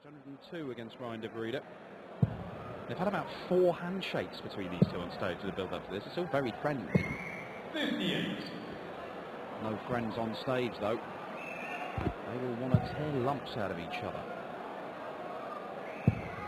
102 against Ryan de Bruyne. They've had about 4 handshakes between these two on stage to build up to this. It's all very friendly. 58. No friends on stage though. They will want to tear lumps out of each other.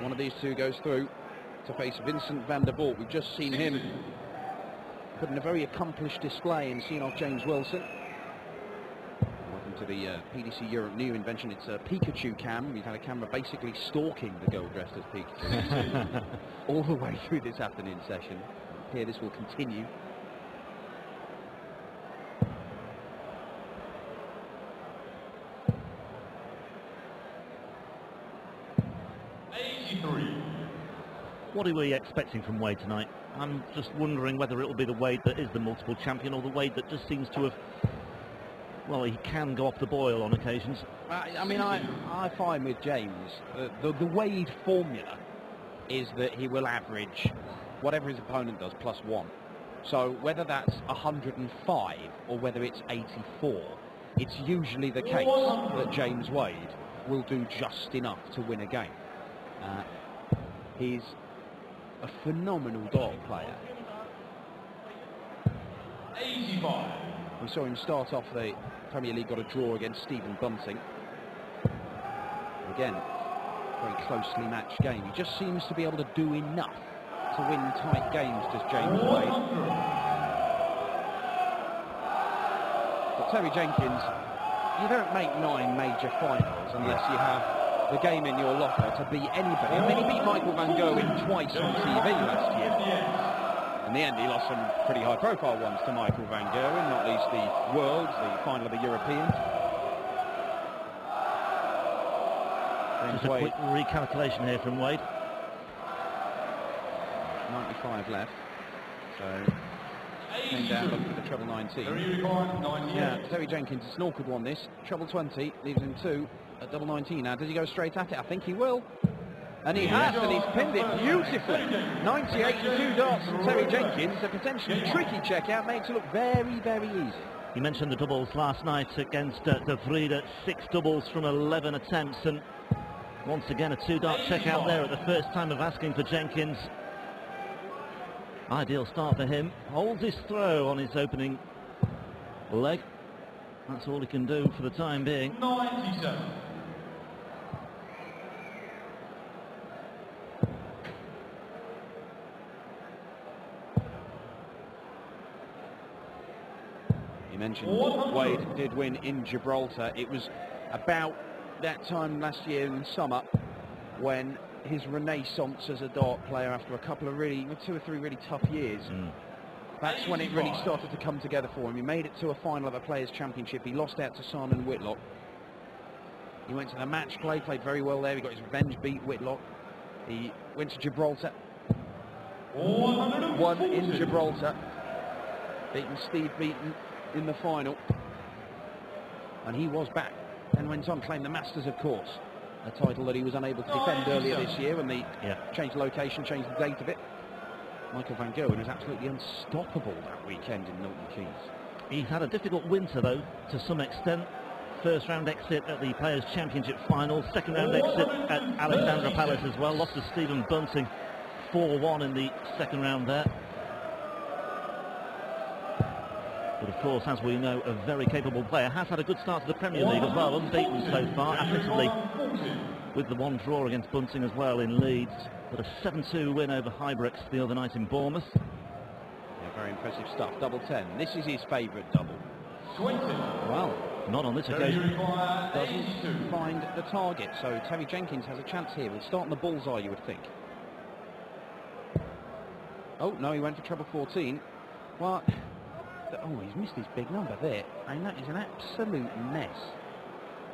One of these two goes through to face Vincent van der Voort. We've just seen him put in a very accomplished display and seen off James Wilson. Welcome to the PDC Europe new invention. It's a Pikachu cam. We've had a camera basically stalking the girl dressed as Pikachu all the way through this afternoon session. Here this will continue. What are we expecting from Wade tonight? I'm just wondering whether it will be the Wade that is the multiple champion or the Wade that just seems to have, well, he can go off the boil on occasions. I mean, I find with James, the Wade formula is that he will average whatever his opponent does +1. So whether that's 105 or whether it's 84, it's usually the case that James Wade will do just enough to win a game. He's a phenomenal dart player. 85. We saw him start off the Premier League, got a draw against Stephen Bunting. Again, very closely matched game. He just seems to be able to do enough to win tight games, does James Wade. But Terry Jenkins, you don't make 9 major finals unless you have the game in your locker to beat anybody. I mean, he beat Michael van Gerwen twice on TV last year. In the end, he lost some pretty high-profile ones to Michael van Gerwen, not least the Worlds, the final of the Europeans. Just a quick recalculation here from Wade. 95 left. So came down looking for the treble 19. Yeah, Terry Jenkins, it's an awkward one this. Treble 20 leaves him 2 at double 19. Now, does he go straight at it? I think he will. And he has, and he's pinned it beautifully. 98 and 2 darts from Terry Jenkins. A potentially tricky checkout makes it look very, very easy. You mentioned the doubles last night against de Bruyne, 6 doubles from 11 attempts, and once again a 2-dart checkout there at the first time of asking for Jenkins. Ideal start for him. Holds his throw on his opening leg. That's all he can do for the time being. 97. You mentioned Wade did win in Gibraltar. It was about that time last year in the summer when his renaissance as a dart player, after a couple of 2 or 3 really tough years, that's when it really started to come together for him. He made it to a final of a Players' Championship. He lost out to Simon Whitlock. He went to the match play, played very well there. He got his revenge, beat Whitlock. He went to Gibraltar, won in Gibraltar, beaten Steve Beaton in the final. And he was back and went on, claimed the Masters, of course. A title that he was unable to defend earlier this year when they changed the location, changed the date of it. Michael van Gerwen was absolutely unstoppable that weekend in Milton Keynes. He's had a difficult winter though, to some extent. First round exit at the Players' Championship final, second round exit at Alexandra Palace as well. Lost to Stephen Bunting 4-1 in the second round there. But of course, as we know, a very capable player. Has had a good start to the Premier League as well, unbeaten so far, admittedly with the 1 draw against Bunting as well in Leeds, but a 7-2 win over Highbricks the other night in Bournemouth. Yeah, very impressive stuff. Double 10. This is his favourite double. 20. Well, not on this occasion. Doesn't find the target, so Terry Jenkins has a chance here. We'll start on the bullseye, you would think. Oh, no, he went for treble 14. Well, oh, he's missed his big number there. I mean, that is an absolute mess.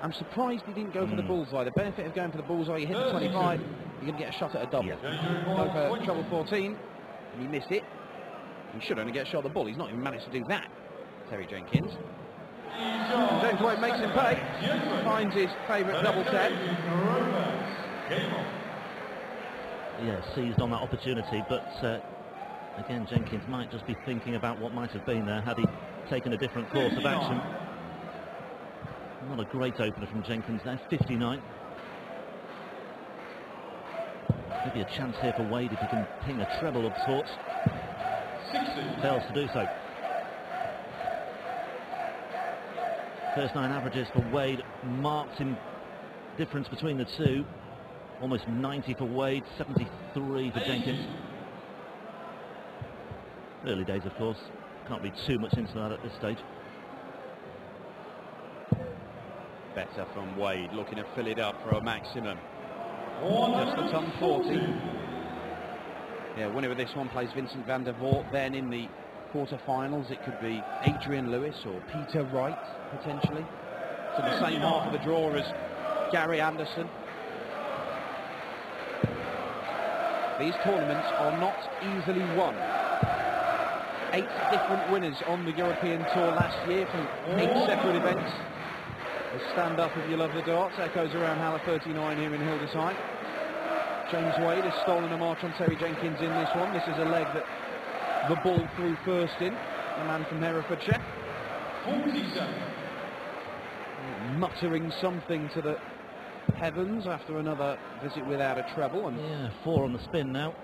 I'm surprised he didn't go for the bullseye. The benefit of going for the bullseye, you hit the 25, you're going to get a shot at a double. Go for treble 14, and he missed it. He should only get a shot at the ball. He's not even managed to do that, Terry Jenkins. And James Wade makes him pay. Finds his favourite double 10. Yeah, seized on that opportunity, but again, Jenkins might just be thinking about what might have been there had he taken a different course of action. Not a great opener from Jenkins there, 59. Maybe a chance here for Wade if he can ping a treble of sorts. 60. Fails to do so. First 9 averages for Wade, marked in difference between the two. Almost 90 for Wade, 73 for Jenkins. Early days, of course. Can't read too much into that at this stage. Better from Wade, looking to fill it up for a maximum. Just a ton 40. Yeah, winner of this one plays Vincent van der Voort. Then in the quarter-finals, it could be Adrian Lewis or Peter Wright, potentially. So the same half of the draw as Gary Anderson. These tournaments are not easily won. 8 different winners on the European Tour last year from 8 separate events. The stand up if you love the darts echoes around Haller 39 here in Hildesheim. James Wade has stolen a march on Terry Jenkins in this one. This is a leg that the ball threw first in, the man from Herefordshire. 47. Muttering something to the heavens after another visit without a treble. And yeah, 4 on the spin now.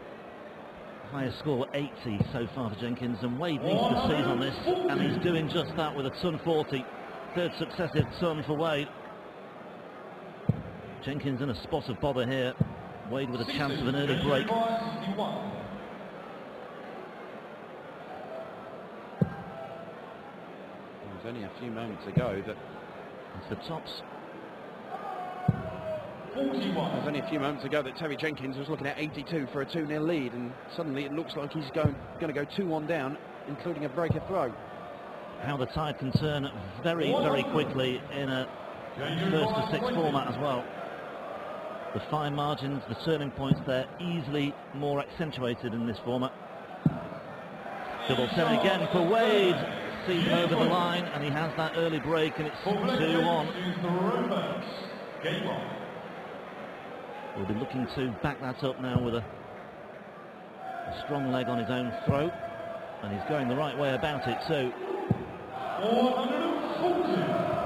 Highest score 80 so far for Jenkins, and Wade needs to seize on this, and he's doing just that with a ton 40. Third successive ton for Wade. Jenkins in a spot of bother here. Wade with a chance of an early break. There's only a few moments ago that It's the tops. 41. There's only a few moments ago that Terry Jenkins was looking at 82 for a 2-0 lead, and suddenly it looks like he's going to go 2-1 down, including a breaker throw. How the tide can turn very, very quickly in a first to 6 format as well. The fine margins, the turning points, they're easily more accentuated in this format. Double 10 again for Wade. Sees him over the line, and he has that early break, and it's 2-1. We'll be looking to back that up now with a strong leg on his own throw, and he's going the right way about it too.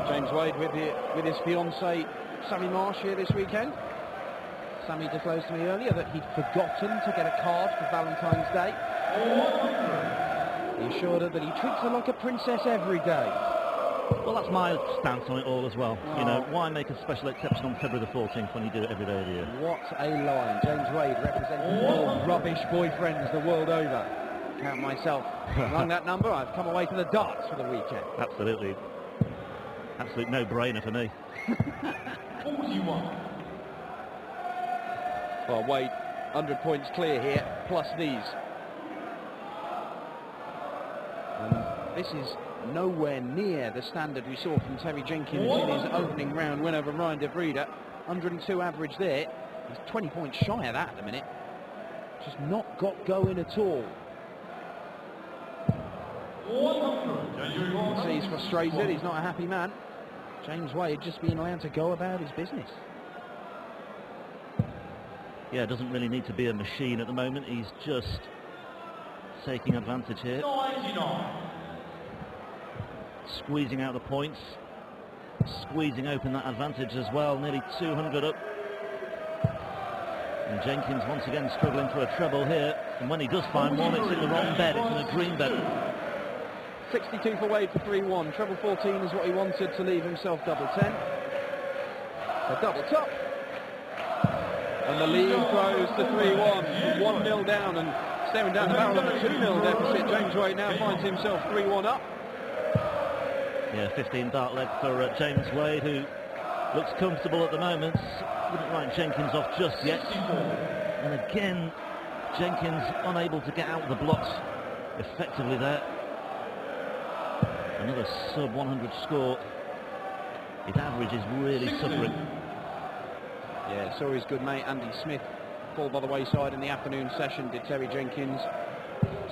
James Wade with his fiancée Sammy Marsh here this weekend. Sammy disclosed to me earlier that he'd forgotten to get a card for Valentine's Day. He assured her that he treats her like a princess every day. Well, that's my stance on it all as well. You know, why make a special exception on February the 14th when you do it every day of the year? What a line. James Wade representing all rubbish boyfriends the world over. Count myself among that number. I've come away to the darts for the weekend. Absolutely. Absolute no-brainer for me. 41. Well, Wade, 100 points clear here, plus these. And this is nowhere near the standard we saw from Terry Jenkins in his opening round win over Ryan de Vrede. 102 average there. He's 20 points shy of that at the minute. Just not got going at all. You see he's frustrated, he's not a happy man. James Wade just being allowed to go about his business. Yeah, doesn't really need to be a machine at the moment. He's just taking advantage here. 99. Squeezing out the points. Squeezing open that advantage as well. Nearly 200 up. And Jenkins once again struggling for a treble here. And when he does find one, it's in the wrong bed. It's in a green bed. 62 for Wade for 3-1. Treble 14 is what he wanted to leave himself double 10. A double top. And the lead grows to 3-1. 1-0 down and staring down the barrel of a 2-0 deficit. James Wade now finds himself 3-1 up. Yeah, 15 dart leg for James Wade, who looks comfortable at the moment. Wouldn't write Jenkins off just yet. And again, Jenkins unable to get out of the blocks effectively there. Another sub-100 score. His average is really suffering. Yeah, saw his good mate Andy Smith fall by the wayside in the afternoon session, did Terry Jenkins.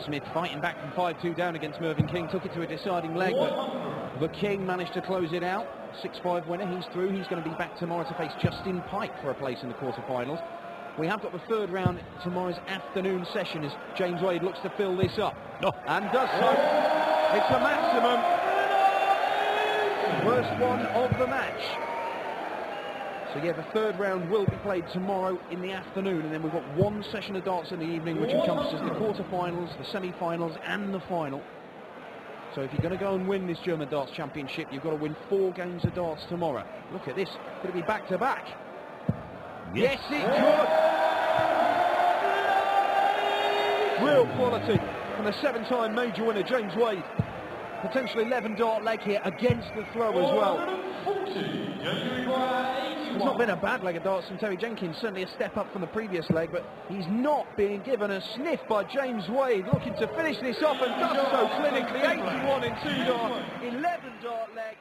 Smith fighting back from 5-2 down against Mervyn King, took it to a deciding leg, but the King managed to close it out. 6-5 winner, he's through. He's going to be back tomorrow to face Justin Pike for a place in the quarterfinals. We have got the third round tomorrow's afternoon session as James Wade looks to fill this up. And does so. It's the maximum. Worst one of the match. So yeah, the third round will be played tomorrow in the afternoon, and then we've got one session of darts in the evening, which encompasses the quarter-finals, the semi-finals and the final. So if you're going to go and win this German Darts Championship, you've got to win 4 games of darts tomorrow. Look at this. Could it be back-to-back? Yes, it could! Real quality from the 7-time major winner, James Wade. Potentially 11 dart leg here against the throw as well. It's not been a bad leg of darts from Terry Jenkins, certainly a step up from the previous leg, but he's not being given a sniff by James Wade, looking to finish this off and does so clinically. 81 in 2 dart, 11 dart leg.